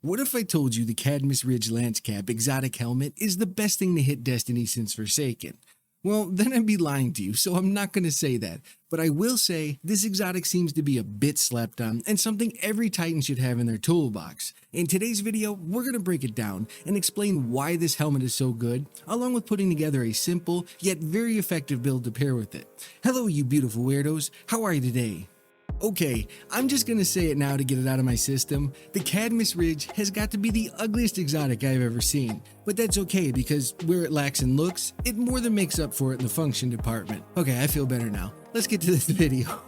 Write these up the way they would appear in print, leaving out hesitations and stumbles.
What if I told you the Cadmus Ridge Lance Cap exotic helmet is the best thing to hit Destiny since Forsaken? Well, then I'd be lying to you, so I'm not going to say that. But I will say, this exotic seems to be a bit slept on and something every Titan should have in their toolbox. In today's video, we're going to break it down and explain why this helmet is so good, along with putting together a simple yet very effective build to pair with it. Hello you beautiful weirdos, how are you today? Okay, I'm just gonna say it now to get it out of my system. The Cadmus Ridge has got to be the ugliest exotic I've ever seen. But that's okay because where it lacks in looks, it more than makes up for it in the function department. Okay, I feel better now. Let's get to this video.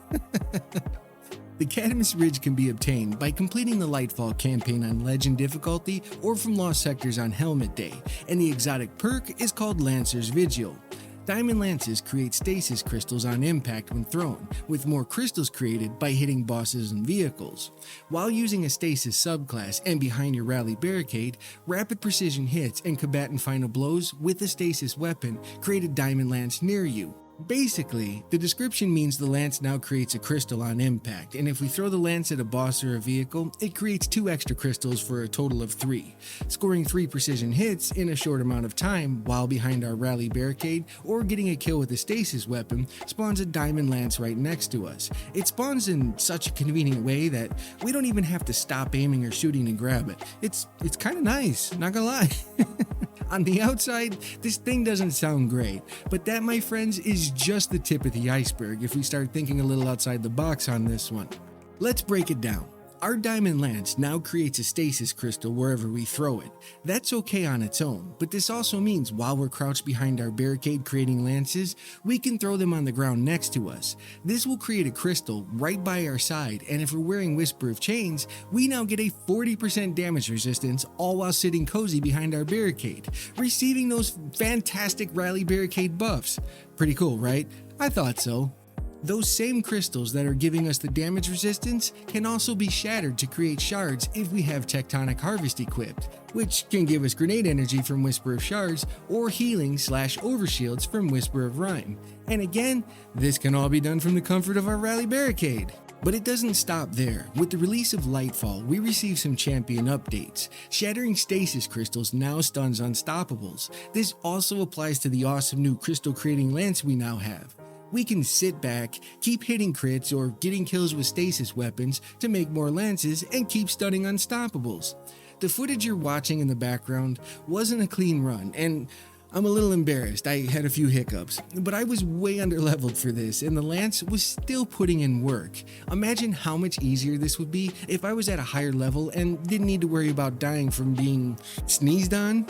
The Cadmus Ridge can be obtained by completing the Lightfall campaign on Legend difficulty or from Lost Sectors on Helmet Day, and the exotic perk is called Lancer's Vigil. Diamond Lances create stasis crystals on impact when thrown, with more crystals created by hitting bosses and vehicles. While using a stasis subclass and behind your rally barricade, rapid precision hits and combatant final blows with a stasis weapon create a diamond lance near you. Basically, the description means the lance now creates a crystal on impact, and if we throw the lance at a boss or a vehicle, it creates 2 extra crystals for a total of 3. Scoring 3 precision hits in a short amount of time while behind our rally barricade or getting a kill with a stasis weapon spawns a diamond lance right next to us. It spawns in such a convenient way that we don't even have to stop aiming or shooting to grab it. It's kind of nice, not gonna lie. On the outside, this thing doesn't sound great, but that, my friends, is just the tip of the iceberg if we start thinking a little outside the box on this one. Let's break it down. Our diamond lance now creates a stasis crystal wherever we throw it. That's okay on its own, but this also means while we're crouched behind our barricade creating lances, we can throw them on the ground next to us. This will create a crystal right by our side, and if we're wearing Whisper of Chains, we now get a 40% damage resistance all while sitting cozy behind our barricade, receiving those fantastic rally barricade buffs. Pretty cool, right? I thought so. Those same crystals that are giving us the damage resistance can also be shattered to create shards if we have Tectonic Harvest equipped, which can give us grenade energy from Whisper of Shards or healing / overshields from Whisper of Rhyme. And again, this can all be done from the comfort of our rally barricade. But it doesn't stop there. With the release of Lightfall, we receive some champion updates. Shattering stasis crystals now stuns unstoppables. This also applies to the awesome new crystal creating lance we now have. We can sit back, keep hitting crits or getting kills with stasis weapons to make more lances and keep stunning unstoppables. The footage you're watching in the background wasn't a clean run, and I'm a little embarrassed. I had a few hiccups, but I was way underleveled for this and the lance was still putting in work. Imagine how much easier this would be if I was at a higher level and didn't need to worry about dying from being sneezed on.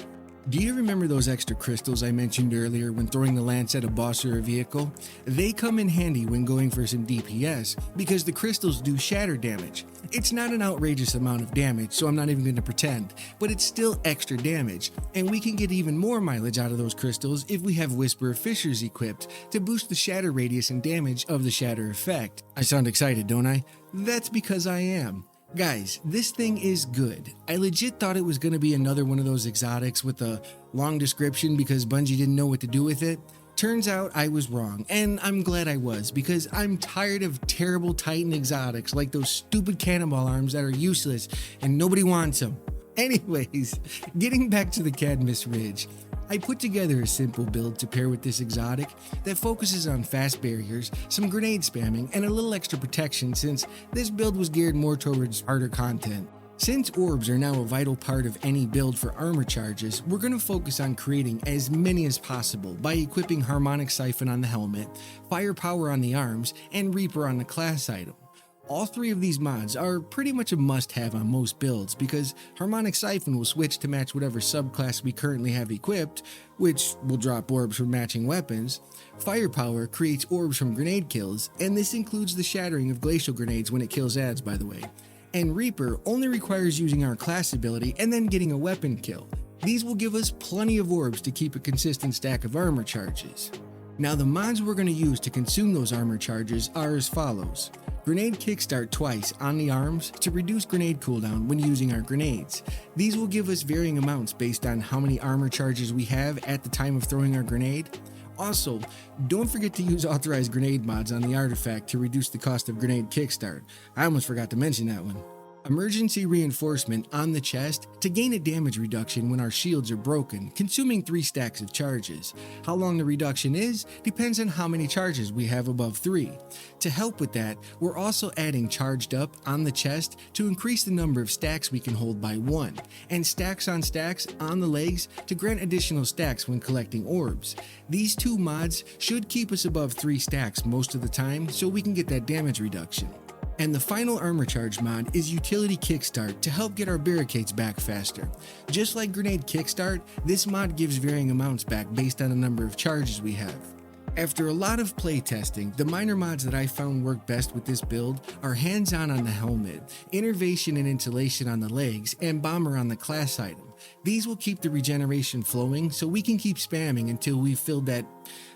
Do you remember those extra crystals I mentioned earlier when throwing the lance at a boss or a vehicle? They come in handy when going for some DPS because the crystals do shatter damage. It's not an outrageous amount of damage, so I'm not even going to pretend, but it's still extra damage, and we can get even more mileage out of those crystals if we have Whisper of Fissures equipped to boost the shatter radius and damage of the shatter effect. I sound excited, don't I? That's because I am. Guys, this thing is good. I legit thought it was going to be another one of those exotics with a long description because Bungie didn't know what to do with it. Turns out I was wrong, and I'm glad I was because I'm tired of terrible Titan exotics like those stupid cannonball arms that are useless and nobody wants them. Anyways, getting back to the Cadmus Ridge. I put together a simple build to pair with this exotic that focuses on fast barriers, some grenade spamming, and a little extra protection since this build was geared more towards harder content. Since orbs are now a vital part of any build for armor charges, we're going to focus on creating as many as possible by equipping Harmonic Siphon on the helmet, Firepower on the arms, and Reaper on the class item. All 3 of these mods are pretty much a must-have on most builds because Harmonic Siphon will switch to match whatever subclass we currently have equipped, which will drop orbs from matching weapons. Firepower creates orbs from grenade kills, and this includes the shattering of glacial grenades when it kills adds, by the way. And Reaper only requires using our class ability and then getting a weapon kill. These will give us plenty of orbs to keep a consistent stack of armor charges. Now the mods we're going to use to consume those armor charges are as follows. Grenade Kickstart twice on the arms to reduce grenade cooldown when using our grenades. These will give us varying amounts based on how many armor charges we have at the time of throwing our grenade. Also, don't forget to use authorized grenade mods on the artifact to reduce the cost of Grenade Kickstart. I almost forgot to mention that one. Emergency reinforcement on the chest to gain a damage reduction when our shields are broken, consuming 3 stacks of charges. How long the reduction is depends on how many charges we have above 3. To help with that, we're also adding charged up on the chest to increase the number of stacks we can hold by 1, and stacks on stacks on the legs to grant additional stacks when collecting orbs. These 2 mods should keep us above 3 stacks most of the time so we can get that damage reduction. And the final armor charge mod is Utility Kickstart to help get our barricades back faster. Just like Grenade Kickstart, this mod gives varying amounts back based on the number of charges we have. After a lot of playtesting, the minor mods that I found work best with this build are hands-on on the helmet, innervation and insulation on the legs, and bomber on the class item. These will keep the regeneration flowing so we can keep spamming until we've filled that,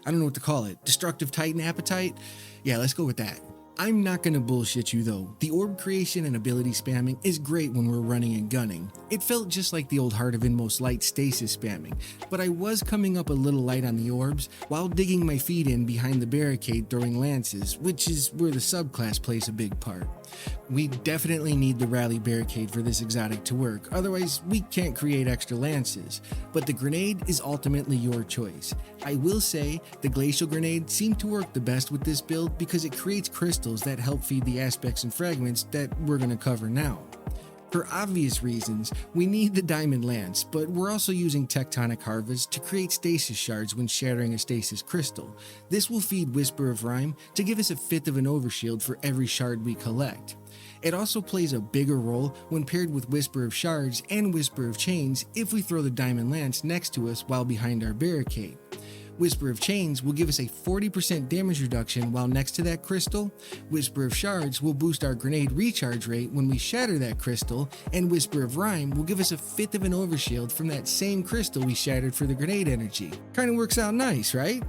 I don't know what to call it, destructive titan appetite? Yeah, let's go with that. I'm not gonna bullshit you though, the orb creation and ability spamming is great when we're running and gunning. It felt just like the old Heart of Inmost Light stasis spamming, but I was coming up a little light on the orbs while digging my feet in behind the barricade throwing lances, which is where the subclass plays a big part. We definitely need the rally barricade for this exotic to work, otherwise we can't create extra lances, but the grenade is ultimately your choice. I will say the glacial grenade seemed to work the best with this build because it creates crystals that help feed the aspects and fragments that we're going to cover now. For obvious reasons, we need the diamond lance, but we're also using tectonic harvest to create stasis shards when shattering a stasis crystal. This will feed Whisper of Rhyme to give us a 1/5 of an overshield for every shard we collect. It also plays a bigger role when paired with Whisper of Shards and Whisper of Chains if we throw the diamond lance next to us while behind our barricade. Whisper of Chains will give us a 40% damage reduction while next to that crystal. Whisper of Shards will boost our grenade recharge rate when we shatter that crystal, and Whisper of Rhyme will give us a 1/5 of an overshield from that same crystal we shattered for the grenade energy. Kinda works out nice, right?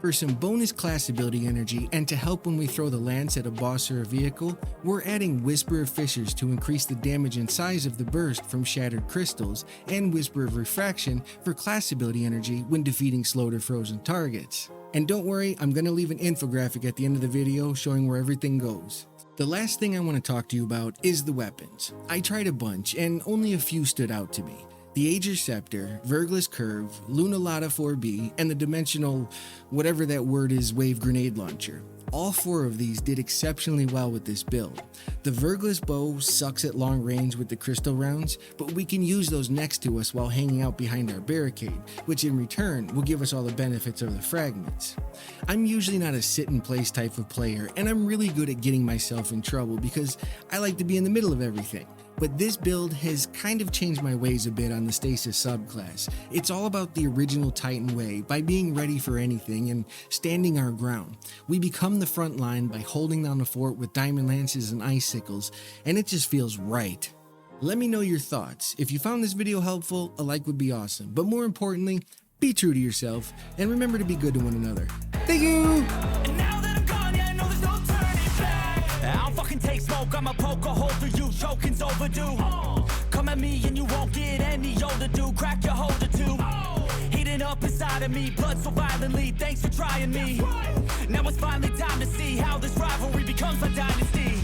For some bonus class ability energy and to help when we throw the lance at a boss or a vehicle, we're adding Whisper of Fissures to increase the damage and size of the burst from shattered crystals, and Whisper of Refraction for class ability energy when defeating slowed or frozen targets. And don't worry, I'm going to leave an infographic at the end of the video showing where everything goes. The last thing I want to talk to you about is the weapons. I tried a bunch and only a few stood out to me. The Aegir Scepter, Vergless Curve, Lunalata 4B, and the Dimensional, whatever that word is, Wave Grenade Launcher. All 4 of these did exceptionally well with this build. The Vergless Bow sucks at long range with the crystal rounds, but we can use those next to us while hanging out behind our barricade, which in return will give us all the benefits of the fragments. I'm usually not a sit and place type of player, and I'm really good at getting myself in trouble because I like to be in the middle of everything. But this build has kind of changed my ways a bit on the stasis subclass. It's all about the original Titan way by being ready for anything and standing our ground. We become the front line by holding down the fort with diamond lances and icicles, and it just feels right. Let me know your thoughts. If you found this video helpful, a like would be awesome. But more importantly, be true to yourself and remember to be good to one another. Thank you! I don't fucking take smoke, I'ma poke a hole through you, choking's overdue. Come at me and you won't get any older, dude, crack your holder too. Heating up inside of me, blood so violently, thanks for trying me. Now it's finally time to see how this rivalry becomes a dynasty.